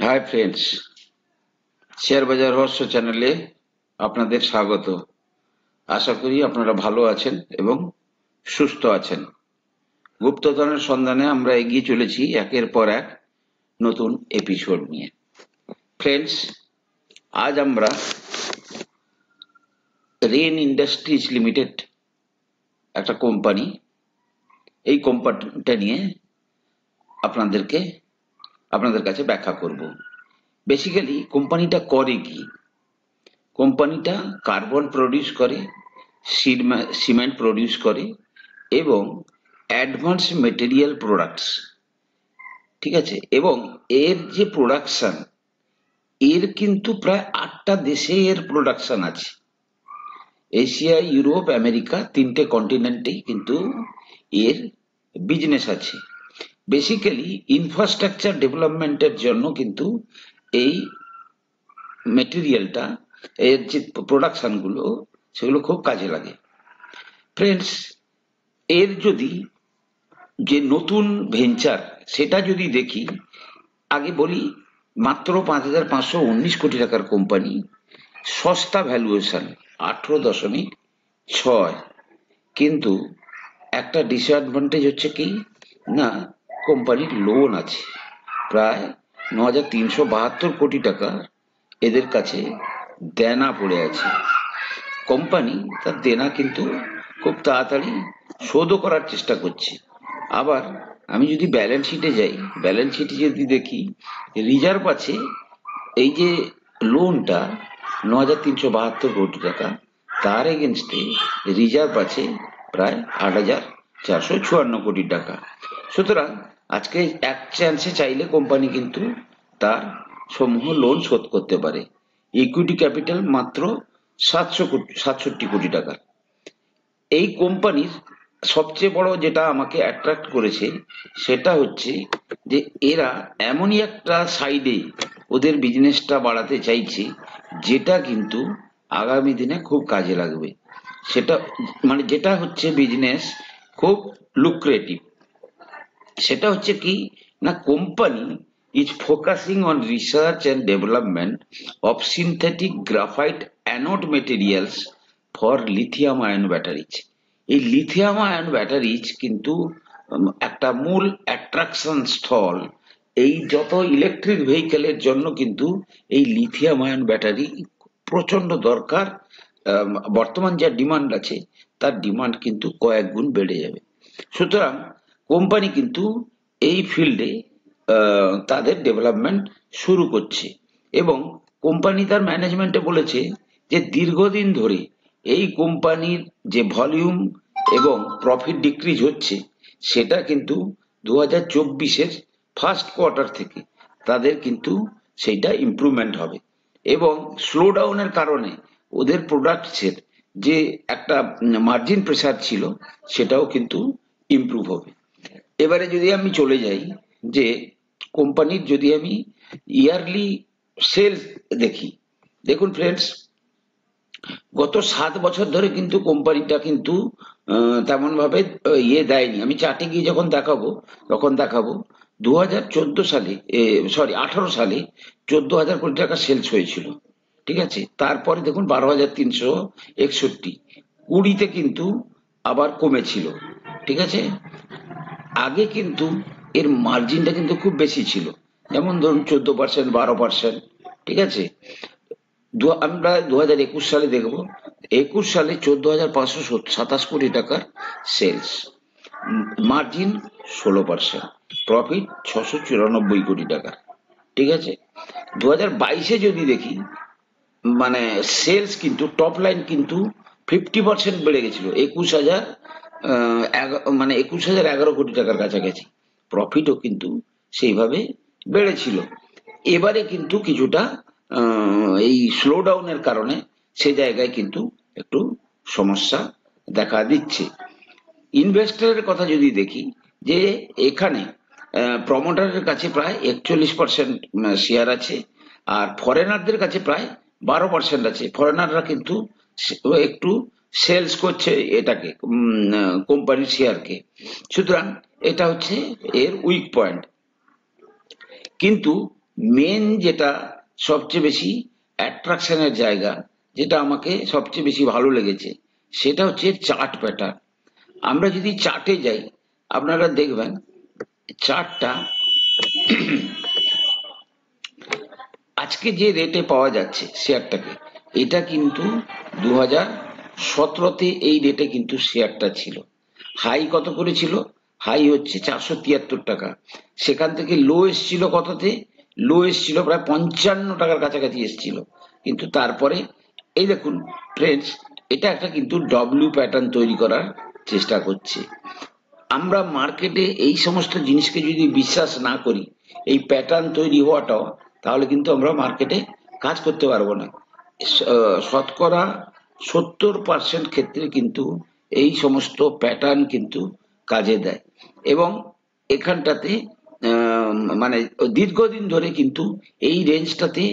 Hi friends, share বাজার রহস্য চ্যানেলে আপনাদের স্বাগত। আশা করি আপনারা ভালো আছেন এবং সুস্থ আছেন। গুপ্তধনের সন্ধানে আমরা এগিয়ে চলেছি একের পর এক নতুন এপিসোড নিয়ে। ফ্রেন্ডস, আজ আমরা রেন ইন্ডাস্ট্রিজ লিমিটেড একটা কোম্পানি, এই কোম্পানিটা নিয়ে আপনাদের কাছে ব্যাখ্যা করব। বেসিক্যালি কোম্পানিটা করে কি? কোম্পানিটা কার্বন প্রডিউস করে, সিমেন্ট প্রডিউস করে এবং অ্যাডভান্স মেটেরিয়াল প্রোডাক্টস, ঠিক আছে। এবং এর যে প্রোডাকশন, এর কিন্তু প্রায় 8টা দেশে এর প্রোডাকশন আছে। এশিয়া, ইউরোপ, আমেরিকা, 3টে কন্টিনেন্টেই কিন্তু এর বিজনেস আছে। বেসিক্যালি ইনফ্রাস্ট্রাকচার ডেভেলপমেন্টের জন্য কিন্তু এই মেটেরিয়ালটা, এর যে প্রোডাকশন গুলো, সেগুলো খুব কাজে লাগে। ফ্রেন্ডস, এর যদি যে নতুন ভেঞ্চার সেটা যদি দেখি, আগে বলি মাত্র 5,519 কোটি টাকার কোম্পানি, সস্তা ভ্যালুয়েশন 18.6। কিন্তু একটা ডিসঅ্যাডভান্টেজ হচ্ছে কি না, কোম্পানির লোন আছে প্রায় 9,372 কোটি টাকা এদের কাছে দেনা পড়ে আছে। কোম্পানি তার দেনা কিন্তু খুব তাড়াতাড়ি শোধও করার চেষ্টা করছে। আবার আমি যদি ব্যালেন্স শিটে যাই, ব্যালেন্স শিটে যদি দেখি রিজার্ভ আছে, এই যে লোনটা 9,372 কোটি টাকা, তার এগেনস্টে রিজার্ভ আছে প্রায় 8,454 কোটি টাকা। সুতরাং আজকে এক চান্সে চাইলে কোম্পানি কিন্তু তার সমূহ লোন শোধ করতে পারে। ইকুইটি ক্যাপিটাল মাত্র 67 কোটি টাকা। এই কোম্পানির সবচেয়ে বড় যেটা আমাকে অ্যাট্রাক্ট করেছে সেটা হচ্ছে যে এরা এমনই একটা সাইডে ওদের বিজনেসটা বাড়াতে চাইছে যেটা কিন্তু আগামী দিনে খুব কাজে লাগবে। সেটা মানে যেটা হচ্ছে বিজনেস খুব লুক্রেটিভ। সেটা হচ্ছে কি না, company is focusing on research and development of synthetic graphite anode materials for lithium ion batteries. এই লিথিয়াম আয়ন ব্যাটারিজ কিন্তু একটা মূল অ্যাট্রাকশন স্থল। এই যত ইলেকট্রিক ভেহিকেলের জন্য কিন্তু এই লিথিয়াম আয়ন ব্যাটারি প্রচন্ড দরকার। বর্তমান যা ডিমান্ড আছে তার ডিমান্ড কিন্তু কয়েক গুণ বেড়ে যাবে। সুতরাং কোম্পানি কিন্তু এই ফিল্ডে তাদের ডেভেলপমেন্ট শুরু করছে এবং কোম্পানি তার ম্যানেজমেন্টে বলেছে যে দীর্ঘদিন ধরে এই কোম্পানির যে ভলিউম এবং প্রফিট ডিক্রিজ হচ্ছে, সেটা কিন্তু 2024-এর ফার্স্ট কোয়ার্টার থেকে তাদের কিন্তু সেইটা ইমপ্রুভমেন্ট হবে এবং স্লো ডাউনের কারণে ওদের প্রোডাক্টসের যে একটা মার্জিন প্রেসার ছিল সেটাও কিন্তু ইমপ্রুভ হবে। এবারে যদি আমি চলে যাই যে কোম্পানির যদি আমি ইয়ারলি সেলস দেখি, দেখুন ফ্রেন্ডস, গত 7 বছর ধরে কিন্তু কোম্পানিটা কিন্তু তেমন ভাবে ইয়ে দেয়নি। আমি চার্টে গিয়ে যখন দেখাবো 2014 সালে, 18 সালে 14,000 কোটি টাকা সেলস হয়েছিল, ঠিক আছে। তারপরে দেখুন 12,361, 20তে কিন্তু আবার কমেছিল, ঠিক আছে। আগে কিন্তু এর মার্জিনটা কিন্তু খুব বেশি ছিল, যেমন ধরুন 14%, 12%, ঠিক আছে। আমরা 2021 সালে দেখবো, 21 সালে 14,527 কোটি টাকার সেলস, মার্জিন 16%, প্রফিট 694 কোটি টাকা, ঠিক আছে। 2022-এ যদি দেখি, মানে সেলস কিন্তু টপ লাইন কিন্তু 50% বেড়ে গেছিল, 21,011 কোটি টাকার কাছাকাছি। প্রফিটও কিন্তু সেইভাবে বেড়েছিল। এবারে কিন্তু কিছুটা এই স্লো ডাউনের কারণে সে জায়গায় কিন্তু একটু সমস্যা দেখা দিচ্ছে। ইনভেস্টরের কথা যদি দেখি, যে এখানে প্রমোটারের কাছে প্রায় 41% শেয়ার আছে, আর ফরেনারদের কাছে প্রায় 12% আছে। ফরেনাররা কিন্তু একটু সেলস করছে এটাকে, কোম্পানির শেয়ারকে। সুতরাং এটা হচ্ছে এর উইক পয়েন্ট। কিন্তু মেন যেটা সবচেয়ে বেশি অ্যাট্রাকশনের জায়গা, যেটা আমাকে সবচেয়ে বেশি ভালো লেগেছে, সেটা হচ্ছে চার্ট প্যাটার্ন। আমরা যদি চার্টে যাই, আপনারা দেখবেন চার্টটা আজকে যে রেটে পাওয়া যাচ্ছে শেয়ারটাকে, এটা কিন্তু 2017-তে এই রেটে কিন্তু শেয়ারটা ছিল। হাই কত করে ছিল? হাই হচ্ছে 473 টাকা। সেখান থেকে লো এসছিল কততে? লো এসছিল প্রায় 55 টাকার কাছাকাছি এসছিল। কিন্তু তারপরে এই দেখুন ফ্রেন্ডস, এটা একটা কিন্তু ডব্লিউ প্যাটার্ন তৈরি করার চেষ্টা করছে। আমরা মার্কেটে এই সমস্ত জিনিসকে যদি বিশ্বাস না করি, এই প্যাটার্ন তৈরি হওয়াটাও, তাহলে কিন্তু আমরা মার্কেটে কাজ করতে পারবো না। শতকরা 70% ক্ষেত্রে কিন্তু এই সমস্ত প্যাটার্ন কিন্তু কাজে দেয়। এবং এখানটাতে মানে দীর্ঘদিন ধরে কিন্তু এই রেঞ্জটাতে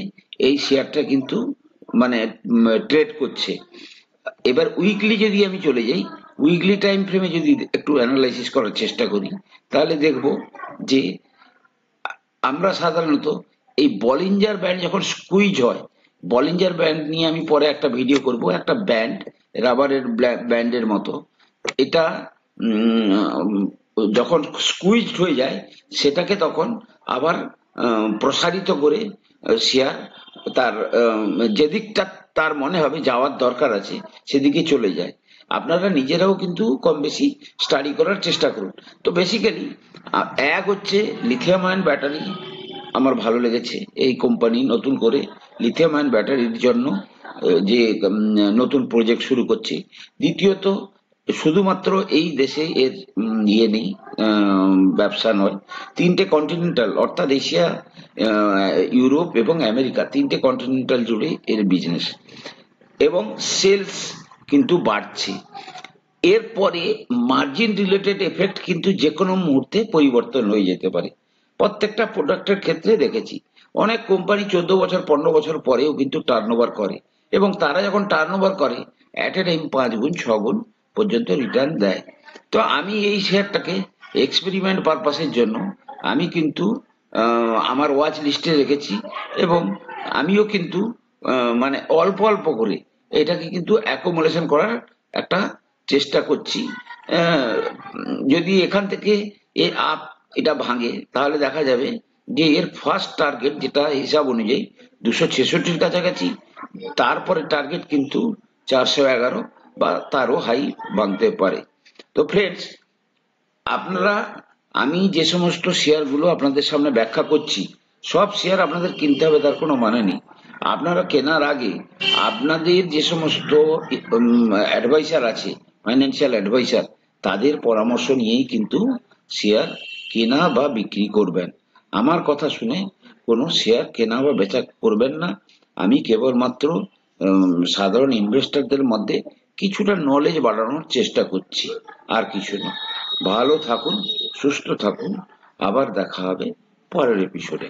এই শেয়ারটা কিন্তু মানে ট্রেড করছে। এবার উইকলি যদি আমি চলে যাই, উইকলি টাইম ফ্রেমে যদি একটু অ্যানালাইসিস করার চেষ্টা করি, তাহলে দেখব যে আমরা সাধারণত এই বলিঞ্জার ব্যান্ড যখন স্কুইজ হয়, বলিঞ্জার ব্যান্ড নিয়ে আমি পরে একটা ভিডিও করব, একটা ব্যান্ড রাবারের ব্যান্ডের মতো। এটা যখন স্কুইজড হয়ে যায়, সেটাকে তখন আবার প্রসারিত করে শেয়ার তার যেদিকটা তার মনে হবে যাওয়ার দরকার আছে সেদিকে চলে যায়। আপনারা নিজেরাও কিন্তু কম বেশি স্টাডি করার চেষ্টা করুন। তো বেসিক্যালি এক হচ্ছে লিথিয়াম আয়ন ব্যাটারি, আমার ভালো লেগেছে এই কোম্পানি নতুন করে লিথিয়াম আয়ন ব্যাটারির জন্য যে নতুন প্রজেক্ট শুরু করছে। দ্বিতীয়ত, শুধুমাত্র এই দেশে এর ইয়ে নেই, ব্যবসা নয়, তিনটে কন্টিনেন্টাল অর্থাৎ এশিয়া, ইউরোপ এবং আমেরিকা, তিনটে কন্টিনেন্টাল জুড়ে এর বিজনেস এবং সেলস কিন্তু বাড়ছে। এরপরে মার্জিন রিলেটেড এফেক্ট কিন্তু যে কোনো মুহূর্তে পরিবর্তন হয়ে যেতে পারে। প্রত্যেকটা প্রোডাক্টের ক্ষেত্রে দেখেছি অনেক কোম্পানি 14 বছর 15 বছর পরেও কিন্তু টার্নওভার করে, এবং তারা যখন টার্নওভার করে অ্যাট এ টাইম 5 গুণ 6 গুণ পর্যন্ত রিটার্ন দেয়। তো আমি এই শেয়ারটাকে এক্সপেরিমেন্ট পারপাসের জন্য আমি কিন্তু আমার ওয়াচ লিস্টে রেখেছি, এবং আমিও কিন্তু মানে অল্প অল্প করে এটাকে কিন্তু অ্যাকোমোডেশন করার একটা চেষ্টা করছি। যদি এখান থেকে এ আপ এটা ভাঙে, তাহলে দেখা যাবে যে এর ফার্স্ট টার্গেট যেটা হিসাব অনুযায়ী 266-র কাছাকাছি, তারপরে টার্গেট কিন্তু 411 বা তারও হাই ভাঙতে পারে। তো ফ্রেন্ডস, আপনারা, আমি যে সমস্ত শেয়ারগুলো আপনাদের সামনে ব্যাখ্যা করছি, সব শেয়ার আপনাদের কিনতে হবে তার কোনো মানে নেই। আপনারা কেনার আগে আপনাদের যে সমস্ত অ্যাডভাইসার আছে, ফাইন্যান্সিয়াল অ্যাডভাইসার, তাদের পরামর্শ নিয়েই কিন্তু শেয়ার কেনা বা বিক্রি করবেন। আমার কথা শুনে কোনো শেয়ার কেনা বা বেচা করবেন না। আমি কেবলমাত্র সাধারণ ইনভেস্টরদের মধ্যে কিছুটা নলেজ বাড়ানোর চেষ্টা করছি, আর কিছু না। ভালো থাকুন, সুস্থ থাকুন, আবার দেখা হবে পরের এপিসোডে।